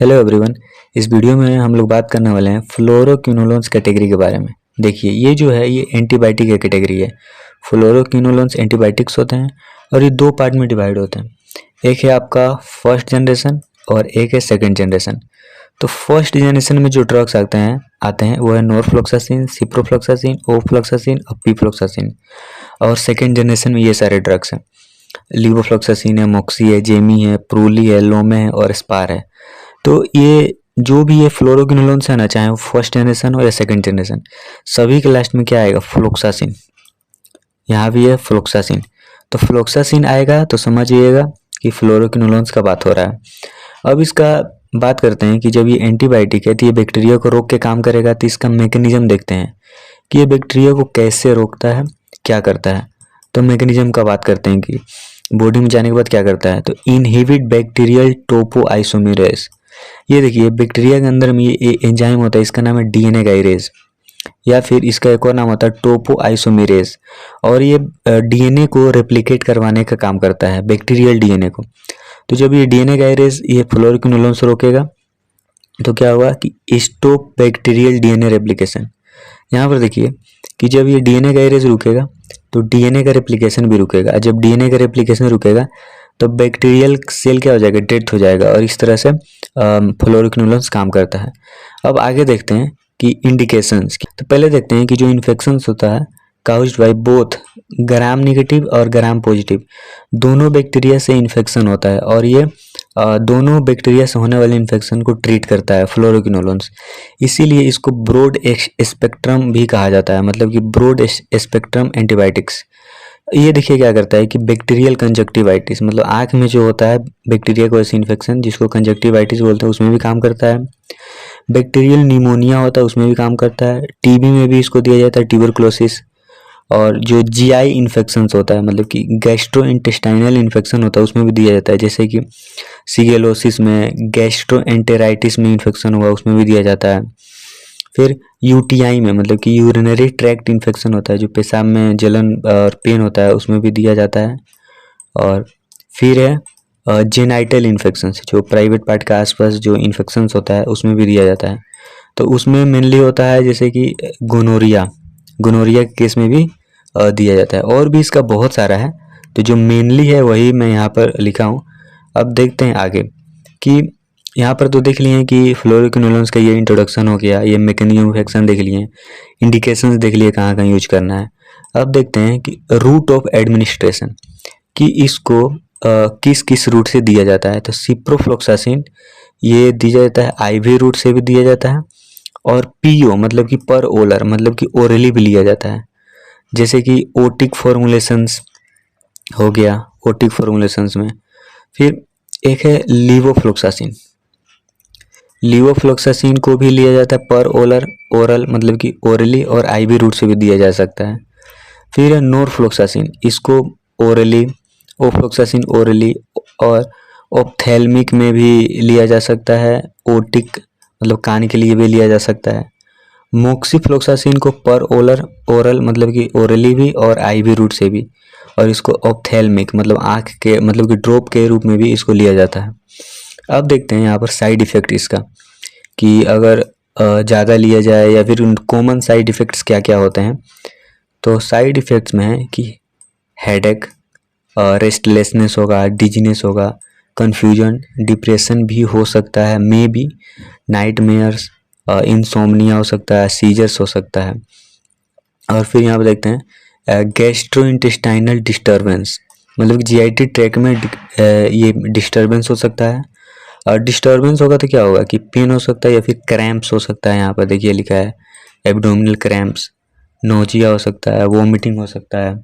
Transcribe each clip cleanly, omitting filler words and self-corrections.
Hello everyone. इस video में हम लोग बात करने वाले हैं फ्लोरोक्विनोलोन्स कैटेगरी के बारे में। देखिए ये जो है ये एंटीबायोटिक की कैटेगरी है। फ्लोरोक्विनोलोन्स एंटीबायोटिक्स होते हैं और ये दो पार्ट में डिवाइड होते हैं। एक है आपका फर्स्ट जनरेशन और एक है सेकंड जनरेशन। तो फर्स्ट जनरेशन में जो ड्रग्स आते हैं वो है नॉरफ्लोक्सासिन, सिप्रोफ्लोक्सासिन, ओफ्लोक्सासिन और पीफ्लोक्सासिन। और सेकंड जनरेशन में ये सारे ड्रग्स हैं। लीवोफ्लोक्सासिन है, मोक्सी है, जेमी है, प्रूली है, लोमे है और स्पार है। तो ये जो भी ये फ्लोरोक्विनोलोन्स है ना, चाहे वो फर्स्ट जनरेशन हो या सेकंड जनरेशन, सभी के लास्ट में क्या आएगा? फ्लोक्सासिन। यहाँ भी है फ्लोक्सासिन। तो फ्लोक्सासिन आएगा तो समझिएगा कि फ्लोरोक्विनोलोन्स का बात हो रहा है। अब इसका बात करते हैं कि जब ये एंटीबायोटिक है तो ये बैक्टीरिया को रोक के काम करेगा। तो इसका मैकेनिज्म देखते हैं कि ये बैक्टीरिया को कैसे रोकता है, क्या करता है। तो मैकेनिज्म का बात करते हैं कि बॉडी में जाने के बाद क्या करता है। तो इनहिबिट बैक्टीरियल टोपो आइसोमेरेज। ये देखिए बैक्टीरिया के अंदर में ये एंजाइम होता है, इसका नाम है डीएनए गाइरेज, या फिर इसका एक और नाम होता है टोपो आइसोमेरेज। और ये डीएनए को रेप्लिकेट करवाने का काम करता है, बैक्टीरियल डीएनए को। तो जब ये डीएनए गाइरेज ये फ्लोरोक्विनोलोन्स रोकेगा तो क्या होगा कि स्टॉप बैक्टीरियल डीएनए रेप्लिकेशन। यहाँ पर देखिए कि जब ये डीएनए गाइरेज रुकेगा तो डीएनए का रेप्लिकेशन भी रुकेगा। जब डीएनए का रेप्लिकेशन रुकेगा तो बैक्टीरियल सेल क्या हो जाएगा? डेथ हो जाएगा। और इस तरह से फ्लोरोक्विनोलोन्स काम करता है। अब आगे देखते हैं कि इंडिकेशंस। तो पहले देखते हैं कि जो इन्फेक्शंस होता है caused by both gram negative और ग्राम पॉजिटिव, दोनों बैक्टीरिया से इन्फेक्शन होता है। और ये दोनों बैक्टीरिया से होने वाले इन्फेक्शन को ट्रीट करता है फ्लोरोक्विनोलोन्स। इसीलिए इसको ब्रॉड स्पेक्ट्रम भी कहा जाता है, मतलब कि ब्रॉड स्पेक्ट्रम एंटीबायोटिक्स। ये देखिए क्या करता है कि बैक्टीरियल कंजक्टिवाइटिस, मतलब आँख में जो होता है बैक्टीरिया को ऐसे इन्फेक्शन जिसको कंजक्टिवाइटिस बोलते हैं, उसमें भी काम करता है। बैक्टीरियल निमोनिया होता है उसमें भी काम करता है। टीबी में भी इसको दिया जाता है, ट्यूबरकुलोसिस। और जो जीआई इन्फेक्शंस होता है, मतलब कि गैस्ट्रो इंटेस्टाइनल इन्फेक्शन होता है, उसमें भी दिया जाता है। जैसे कि सीगेलोसिस में, गैस्ट्रोएंटेराइटिस में इन्फेक्शन हुआ उसमें भी दिया जाता है। फिर यूटीआई में, मतलब कि यूरिनरी ट्रैक्ट इन्फेक्शन होता है, जो पेशाब में जलन और पेन होता है, उसमें भी दिया जाता है। और फिर है जेनाइटल इन्फेक्शन, जो प्राइवेट पार्ट के आसपास जो इन्फेक्शंस होता है उसमें भी दिया जाता है। तो उसमें मेनली होता है जैसे कि गोनोरिया के केस में भी दिया जाता है। और भी इसका बहुत सारा है, तो जो मेनली है वही मैं यहाँ पर लिखा हूँ। अब देखते हैं आगे कि यहाँ पर तो देख लिए कि फ्लोरोक्विनोलोन्स का ये इंट्रोडक्शन हो गया, ये मैकेनिज्म ऑफ एक्शन देख लिए, इंडिकेशंस देख लिए कहाँ कहाँ यूज करना है। अब देखते हैं कि रूट ऑफ एडमिनिस्ट्रेशन, कि इसको किस किस रूट से दिया जाता है। तो सिप्रोफ्लोक्सासिन ये दिया जाता है आईवी रूट से भी दिया जाता है। और पीओ मतलब कि पर ओलर, मतलब कि ओरली भी लिया जाता है। जैसे कि ओटिक फॉर्मुलेशंस हो गया, ओटिक फॉर्मुलेशंस में। फिर एक है लीवोफ्लोक्सासिन को भी लिया जाता है पर ओलर, ओरल मतलब कि ओरली, और आईवी रूट से भी दिया जा सकता है। फिर है नॉरफ्लोक्सासिन, इसको ओरली, ओफ्लोक्सासिन ओरली और ऑप्थेल्मिक में भी लिया जा सकता है। ओटिक मतलब कान के लिए भी लिया जा सकता है। मोक्सीफ्लोक्सासिन को पर ओलर, ओरल मतलब कि ओरली भी और आईवी रूट से भी। और इसको ऑप्थेल्मिक मतलब आँख के मतलब कि ड्रॉप के रूप में भी इसको लिया जाता है। अब देखते हैं यहाँ पर साइड इफ़ेक्ट इसका, कि अगर ज़्यादा लिया जाए या फिर कॉमन साइड इफ़ेक्ट्स क्या क्या होते हैं। तो साइड इफ़ेक्ट्स में है कि हेडेक, रेस्टलेसनेस होगा, डिजीनेस होगा, कन्फ्यूजन, डिप्रेशन भी हो सकता है, मे बी नाइटमेयर्स, इंसोम्निया हो सकता है, सीजर्स हो सकता है। और फिर यहाँ पर देखते हैं गैस्ट्रो इंटेस्टाइनल डिस्टर्बेंस, मतलब कि जीआईटी ट्रैक में ये डिस्टर्बेंस हो सकता है। और डिस्टर्बेंस होगा तो क्या होगा कि पेन हो सकता है या फिर क्रैम्प्स हो सकता है। यहाँ पर देखिए लिखा है एब्डोमिनल क्रैम्प्स, नोजिया हो सकता है, वोमिटिंग हो सकता है,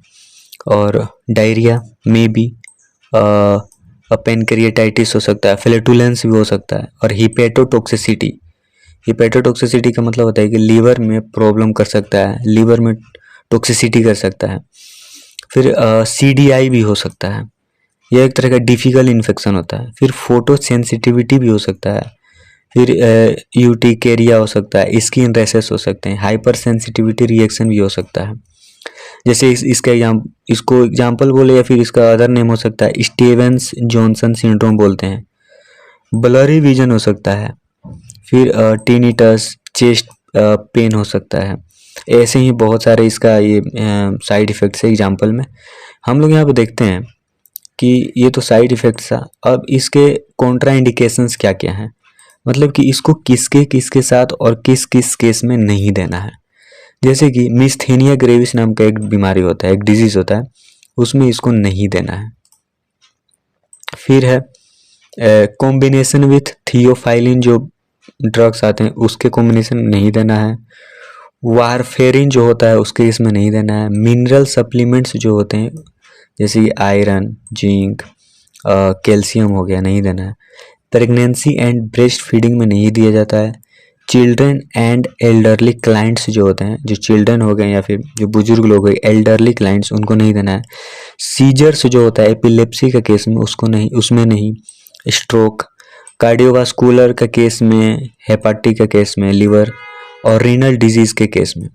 और डायरिया में भी, पेनक्रिएटाइटिस हो सकता है, फ्लैटुलेंस भी हो सकता है। और हिपेटोटॉक्सिसिटी का मतलब होता है कि लीवर में प्रॉब्लम कर सकता है, लीवर में टॉक्सिसिटी कर सकता है। फिर सीडीआई भी हो सकता है, यह एक तरह का डिफिकल्ट इन्फेक्शन होता है। फिर फोटो सेंसिटिविटी भी हो सकता है। फिर यूटिकेरिया हो सकता है, स्किन रैशेस हो सकते हैं, हाइपर सेंसिटिविटी रिएक्शन भी हो सकता है। जैसे इसको एग्जाम्पल बोले या फिर इसका अदर नेम हो सकता है स्टीवेंस जॉनसन सिंड्रोम बोलते हैं। ब्लरी विजन हो सकता है, फिर टिनिटस, चेस्ट पेन हो सकता है। ऐसे ही बहुत सारे इसका ये साइड इफ़ेक्ट्स है। एग्जांपल में हम लोग यहाँ पे देखते हैं कि ये तो साइड इफ़ेक्ट्स था, अब इसके कॉन्ट्रा इंडिकेशंस क्या क्या हैं, मतलब कि इसको किसके किसके साथ और किस किस केस में नहीं देना है। जैसे कि मिस्थेनिया ग्रेविस नाम का एक बीमारी होता है, एक डिजीज़ होता है, उसमें इसको नहीं देना है। फिर है कॉम्बिनेशन विथ थियोफाइलिन, जो ड्रग्स आते हैं उसके कॉम्बिनेशन नहीं देना है। वारफेरिन जो होता है उसके इसमें नहीं देना है। मिनरल सप्लीमेंट्स जो होते हैं जैसे कि आयरन, जिंक, कैल्शियम हो गया, नहीं देना है। प्रेगनेंसी एंड ब्रेस्ट फीडिंग में नहीं दिया जाता है। चिल्ड्रन एंड एल्डरली क्लाइंट्स जो होते हैं, जो चिल्ड्रन हो गए या फिर जो बुजुर्ग लोग हो गए, एल्डरली क्लाइंट्स, उनको नहीं देना है। सीजर्स जो होता है एपिलेप्सी का केस में उसको नहीं, उसमें नहीं। स्ट्रोक, कार्डियोवास्कुलर का केस में, हेपाटिक का केस में, लिवर और रीनल डिजीज के केस में।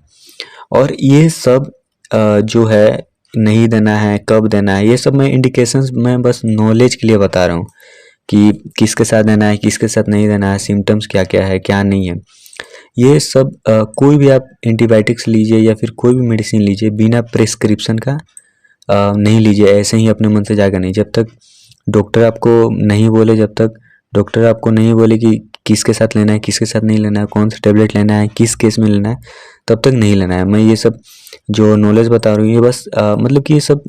और ये सब जो है नहीं देना है, कब देना है, ये सब मैं इंडिकेशंस मैं बस नॉलेज के लिए बता रहा हूँ कि किसके साथ देना है, किसके साथ नहीं देना है, सिम्टम्स क्या क्या है, क्या नहीं है। ये सब कोई भी आप एंटीबायोटिक्स लीजिए या फिर कोई भी मेडिसिन लीजिए बिना प्रिस्क्रिप्शन का नहीं लीजिए, ऐसे ही अपने मन से जाकर नहीं। जब तक डॉक्टर आपको नहीं बोले, जब तक डॉक्टर आपको नहीं बोले कि किसके साथ लेना है, किसके साथ नहीं लेना है, कौन सा टेबलेट लेना है, किस केस में लेना है, तब तक नहीं लेना है। मैं ये सब जो नॉलेज बता रही हूँ ये बस मतलब कि ये सब